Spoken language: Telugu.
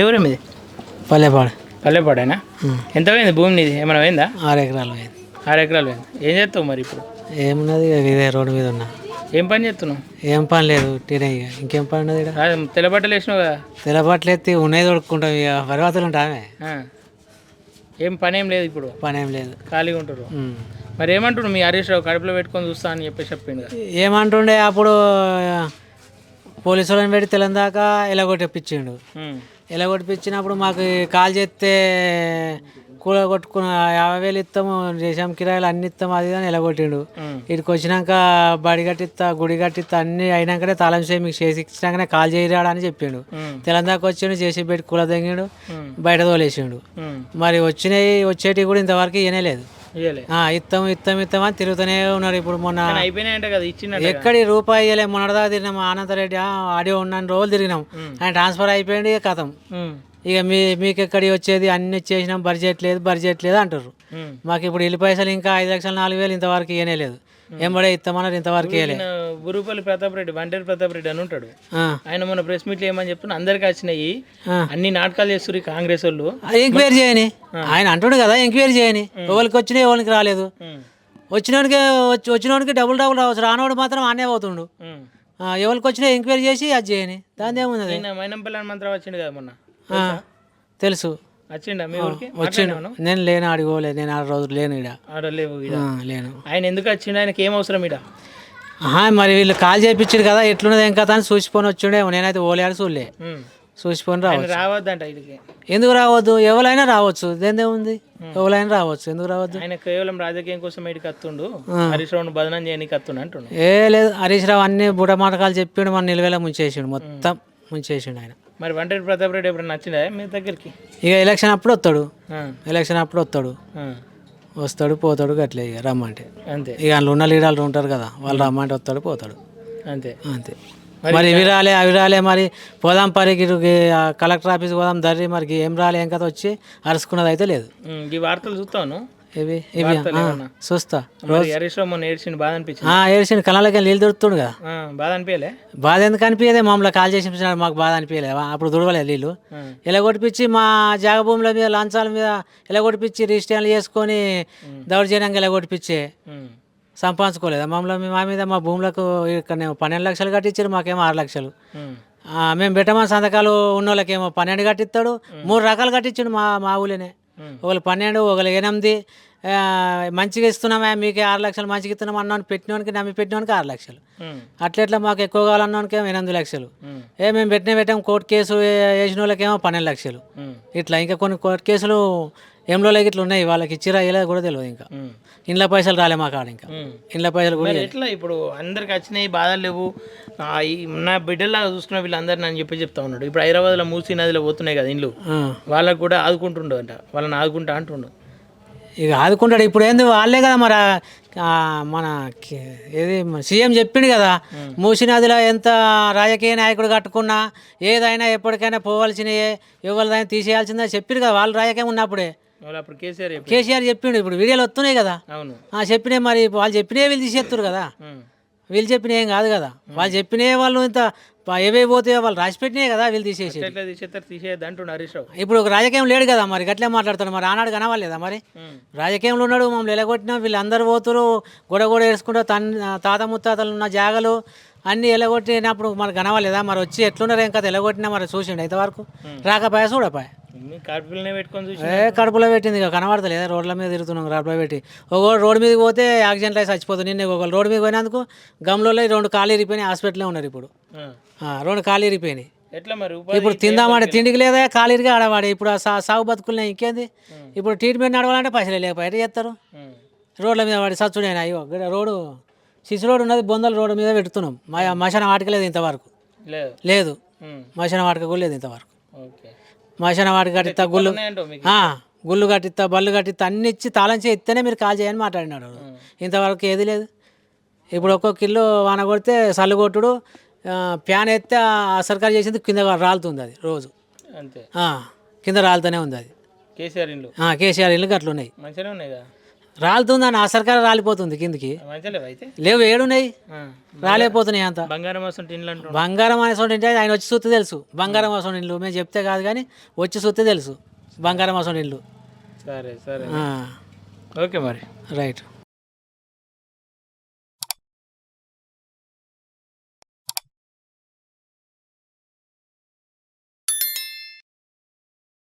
ఎవరు మీది? పల్లెపాడు. పల్లెపాడేనా? ఎంత పోయింది భూమి నీది? ఏమైనా పోయిందా? 6 ఎకరాలు పోయింది. 6 ఎకరాలు పోయింది. ఏం చేస్తావు మరి ఇప్పుడు? ఏమున్నది ఇక ఇదే రోడ్డు మీద ఉన్నా. ఏం పని చేస్తున్నావు? ఏం పని లేదు టీనే ఇక. ఇంకేం పని ఉన్నది ఇక్కడ? తెల్లబట్టలు వేసినావు కదా? తెల్లబట్టలు ఎత్తి ఉన్నాయి తొడుక్కుంటాం ఇక పర్వతాలు ఉంటామే. ఆ. ఏం పని ఏం లేదు ఇప్పుడు? పని ఏం లేదు, ఖాళీగా ఉంటారు. మరి ఏమంటున్నావు? మీ హరీష్ రావు కడుపులో పెట్టుకొని చూస్తా అని చెప్పిండు కదా. ఏమంటుండే అప్పుడు పోలీసు వాళ్ళని పెట్టి తెలందాకా ఎలగొట్టిపించిండు. ఎలగొట్టిపించినప్పుడు మాకు కాల్ చేస్తే కూల కొట్టుకున్న 50,000 ఇస్తాము, దేశం కిరాయిలు అన్ని ఇస్తాము అది అని ఎలగొట్టిండు. ఇక్కడికి వచ్చినాక బడి కట్టిస్తా గుడి కట్టిస్తా అన్ని అయినాకనే తాళం చేయి మీకు చేసి ఇచ్చినాకనే కాల్ చేయరాడా అని చెప్పిండు. తెలంగాణకు వచ్చిండు, చేసి పెట్టి కూల తెంగిండు, బయట తోలేసిండు. మరి వచ్చేటివి కూడా ఇంతవరకు ఇవ్వలేదు. ఇస్తాం ఇస్తాం ఇస్తాం అని తిరుగుతూనే ఉన్నారు. ఇప్పుడు మొన్న ఎక్కడి రూపాయి ఇవ్వలే. మొన్నటిదాకా తిరిగినాం అనంతరెడ్డి ఆడియో ఉన్నాను రోజులు తిరిగినాం. ఆయన ట్రాన్స్ఫర్ అయిపోయింది కథం. ఇక మీకు ఎక్కడి వచ్చేది అన్ని చేసినాం, బడ్జెట్ లేదు అంటారు. మాకు ఇప్పుడు ఇల్లు పైసలు ఇంకా 5,04,000 ఇంతవరకు ఇవ్వనే లేదు. ఎంబడే ఇస్తామన్నారు, ఇంతవరకు ఇవ్వలేదు. బురుపల్లి ప్రతాప్ రెడ్డి, బండేరు ప్రతాప్ రెడ్డి అని ఉంటాడు. ఆయన మొన్న ప్రెస్ మీట్లు ఏమని చెప్తున్నా, అందరికి వచ్చినాయి అన్ని నాటకాలు చేస్తారు కాంగ్రెస్ వాళ్ళు, ఎంక్వైరీ చేయని ఆయన అంటుండు కదా. ఎంక్వైరీ చేయని ఎవరికి వచ్చినాయి ఎవరికి రాలేదు. వచ్చినోడికి డబుల్ రావచ్చు, రానోడు మాత్రం ఆనే అవుతుండు. ఎవరికి వచ్చినా ఎంక్వైరీ చేసి అది చేయని, దాని ఏముంది. మైనంపల్లి మంత్రం వచ్చిండు కదా మొన్న, తెలుసు. వచ్చిండా మీ ఊరికి? వచ్చిండు. నేను లేను, అడిగోలేదు. నేను 6 రోజులు లేను ఇడ. లేను. ఆయన ఎందుకు వచ్చిండు? ఆయనకి ఏం అవసరం ఇడ? మరి వీళ్ళు కాల్ చేయించారు కదా, ఎట్లున్నది ఏం కదా అని చూసిపోని వచ్చిండే. నేనైతే ఓలేడు చూడలే, చూసిపోని రావద్దంట ఇడికి. ఎందుకు రావద్దు? ఎవరైనా రావచ్చు, దేందే ఉంది. ఎవరైనా రావచ్చు, ఎందుకు రావద్దు? ఆయన కేవలం రాజకీయం కోసం ఇడికి వస్తుండు, హరీష్ రావును బదనం చేయడానికి వస్తుండు అంటుండు. లేదు, హరీష్ రావు అన్ని బుడమాటకాలు చెప్పిండు, మన నిలువేలా ముంచేసిండు, మొత్తం ముంచేసిండు ఆయన. మరి బండేరు ప్రతాప్ రెడ్డి ఎప్పుడు నచ్చిందా మీ దగ్గరికి? ఇక ఎలక్షన్ అప్పుడు వస్తాడు, వస్తాడు పోతాడు గట్లే. ఇక రమ్మంటే అంతే. ఇక అందులో ఉన్న లీడర్లు ఉంటారు కదా, వాళ్ళు రమ్మంటే వస్తాడు పోతాడు అంతే. మరి ఇవి రాలే మరి పోదాం పరికి కలెక్టర్ ఆఫీస్కి పోదాం దర్రి, మరి ఏం రాలే ఏం కదా వచ్చి అరుచుకున్నది అయితే లేదు. ఈ వార్తలు చూస్తాను, ఇవి చూస్తా. ఏడ్చిండు, బాధ అనిపించింది. ఏడ్చిండు, కళ్ళకి నీళ్ళు దొరుకుతుండు కదా. బాధ అనిపించలే? బాధ ఎందుకు అనిపించదే, మమ్మల్ని కాల్ చేసి మాకు బాధ అనిపించలేదు. అప్పుడు దుడవలేదు నీళ్ళు. ఇలా కొట్టిపించి మా జాగ భూముల మీద లంచాల మీద ఇలా కొట్టిపించి రిజిస్ట్రేషన్లు చేసుకొని దౌర్జన్యంగా ఇలా కొట్టిపించే సంపాదించుకోలేదు మమ్మల్ని. మా మీద మా భూములకు ఇక్కడ 12 లక్షలు కట్టించారు, మాకేమో 6 లక్షలు. మేము పెట్టమని సంతకాలు ఉన్న వాళ్ళకేమో 12 కట్టిస్తాడు. 3 రకాలు కట్టించాడు మా ఊళ్ళోనే. ఒకళ్ళు 12, ఒకళ్ళు 8. మంచిగా ఇస్తున్నామా మీకే 6 లక్షలు మంచిగా ఇస్తున్నాం అన్నాను పెట్టినోనికి, నమ్మి పెట్టినోనికి 6 లక్షలు. అట్లా మాకు ఎక్కువ కావాలన్నానికేమో 8 లక్షలు. మేము పెట్టాం కోర్టు కేసు వేసిన వాళ్ళకేమో 12 లక్షలు. ఇట్లా ఇంకా కొన్ని కోర్టు కేసులు ఎంలోకి ఇట్లా ఉన్నాయి, వాళ్ళకి ఇచ్చిరా ఇలా కూడా తెలియదు. ఇంకా ఇండ్ల పైసలు రాలే మా కాడ, ఇంకా ఇండ్ల పైసలు కూడా ఎట్లా. ఇప్పుడు అందరికి వచ్చినాయి, బాధలు లేవు. నా బిడ్డలాగా చూసుకున్న వీళ్ళందరినీ అని చెప్తా ఉన్నాడు. ఇప్పుడు హైదరాబాద్లో మూసీ నదిలో పోతున్నాయి కదా ఇండ్లు, వాళ్ళకు కూడా ఆదుకుంటుండు అంట, వాళ్ళని ఆదుకుంటా అంటుండు. ఇక ఆదుకుంటాడు. ఇప్పుడు ఏంది వాళ్ళే కదా మరి మన ఏది సీఎం చెప్పిండు కదా, మూసీ నదిలో ఎంత రాజకీయ నాయకుడు కట్టుకున్నా ఏదైనా ఎప్పటికైనా పోవాల్సినవి ఎవరిదైనా తీసేయాల్సిందే చెప్పిండు కదా. వాళ్ళు రాజకీయం ఉన్నప్పుడే కేసీఆర్ చెప్పిండు. ఇప్పుడు వీడియోలు వస్తున్నాయి కదా, చెప్పినాయి. మరి వాళ్ళు చెప్పినవి వీళ్ళు తీసేస్తారు కదా, వీళ్ళు చెప్పిన ఏం కాదు కదా. వాళ్ళు చెప్పినవి వాళ్ళు ఇంత ఏవే పోతే వాళ్ళు రాసిపెట్టినాయి కదా, వీళ్ళు తీసేసి. ఇప్పుడు ఒక రాజకీయం లేడు కదా, మరి గట్లే మాట్లాడతాడు. మరి ఆనాడు కనవాలేదా? మరి రాజకీయంలో ఉన్నాడు, మమ్మల్ని ఎలగొట్టినా వీళ్ళందరూ పోతురు, గొడవ వేసుకుంటూ తాత ముత్తాతలు ఉన్న జాగలు అన్నీ ఎలగొట్టినప్పుడు మరి కనవాలేదా? మరి వచ్చి ఎట్లున్నారు ఏం కదా ఎలగొట్టినా మరి చూసిండు ఇంతవరకు రాకపోయా చూడపాయా. కడుపులో పెట్టింది ఇక కనబడతలేదు. రోడ్ల మీద తిరుగుతున్నాం కడుపులో పెట్టి. ఒకవేళ రోడ్డు మీదకి పోతే యాక్సిడెంట్ అయి చచ్చిపోతుంది. నిన్న ఒకళ్ళు రోడ్డు మీద పోయినందుకు గమ్లో 2 కాళ్ళు ఇరిగిపోయినాయి, హాస్పిటల్లో ఉన్నారు ఇప్పుడు. 2 కాళ్ళు ఇరిగిపోయినాయి. ఇప్పుడు తిందామంటే తిండికి లేదా, కాలు ఇరిగి ఆడవాడే. ఇప్పుడు సాగు బతుకులనే ఇంకేంది. ఇప్పుడు ట్రీట్మెంట్ నడవాలంటే పైసలు లేకపోతే ఎట్లా చేస్తారు? రోడ్ల మీద వాడి సచ్చుడైనా. అయ్యో రోడ్డు సిసి రోడ్డు ఉన్నది, బొందల రోడ్డు మీద పెడుతున్నాం. మశాన వాటిక లేదు ఇంతవరకు, లేదు మశాన వాటిక కూడా లేదు ఇంతవరకు. మశాన వాటికి కట్టిస్తా, గుళ్ళు కట్టిస్తా, బళ్ళు కట్టిస్తా అన్ని ఇచ్చి తాళంచి ఇస్తేనే మీరు కాల్ చేయని మాట్లాడినాడు. ఇంతవరకు ఏది లేదు. ఇప్పుడు ఒక్కొక్క కిలో వాన కొడితే సల్లు కొట్టుడు, ప్యాన్ ఎత్తే సర్కారు చేసింది కింద రాలుతుంది, అది రోజు కింద రాలుతూనే ఉంది. అది కేసీఆర్ ఇల్లు అట్లున్నాయి. రాలుతుందని ఆ సర్కారు రాలిపోతుంది కిందికి. మంచిగా లేవు అయితే. లేవు, ఏడున్నాయి, రాలేకపోతున్నాయి అంత. బంగారం వస్తుంది ఇండ్లు అంటున్నాడు. బంగారం అనేసోటి ఇంటి ఆయన వచ్చి చూస్తే తెలుసు. బంగారం అసలు ఇల్లు మేము చెప్తే కాదు కానీ వచ్చి చూస్తే తెలుసు బంగారం అసలు ఇల్లు. సరే సరే ఓకే మరి రైట్.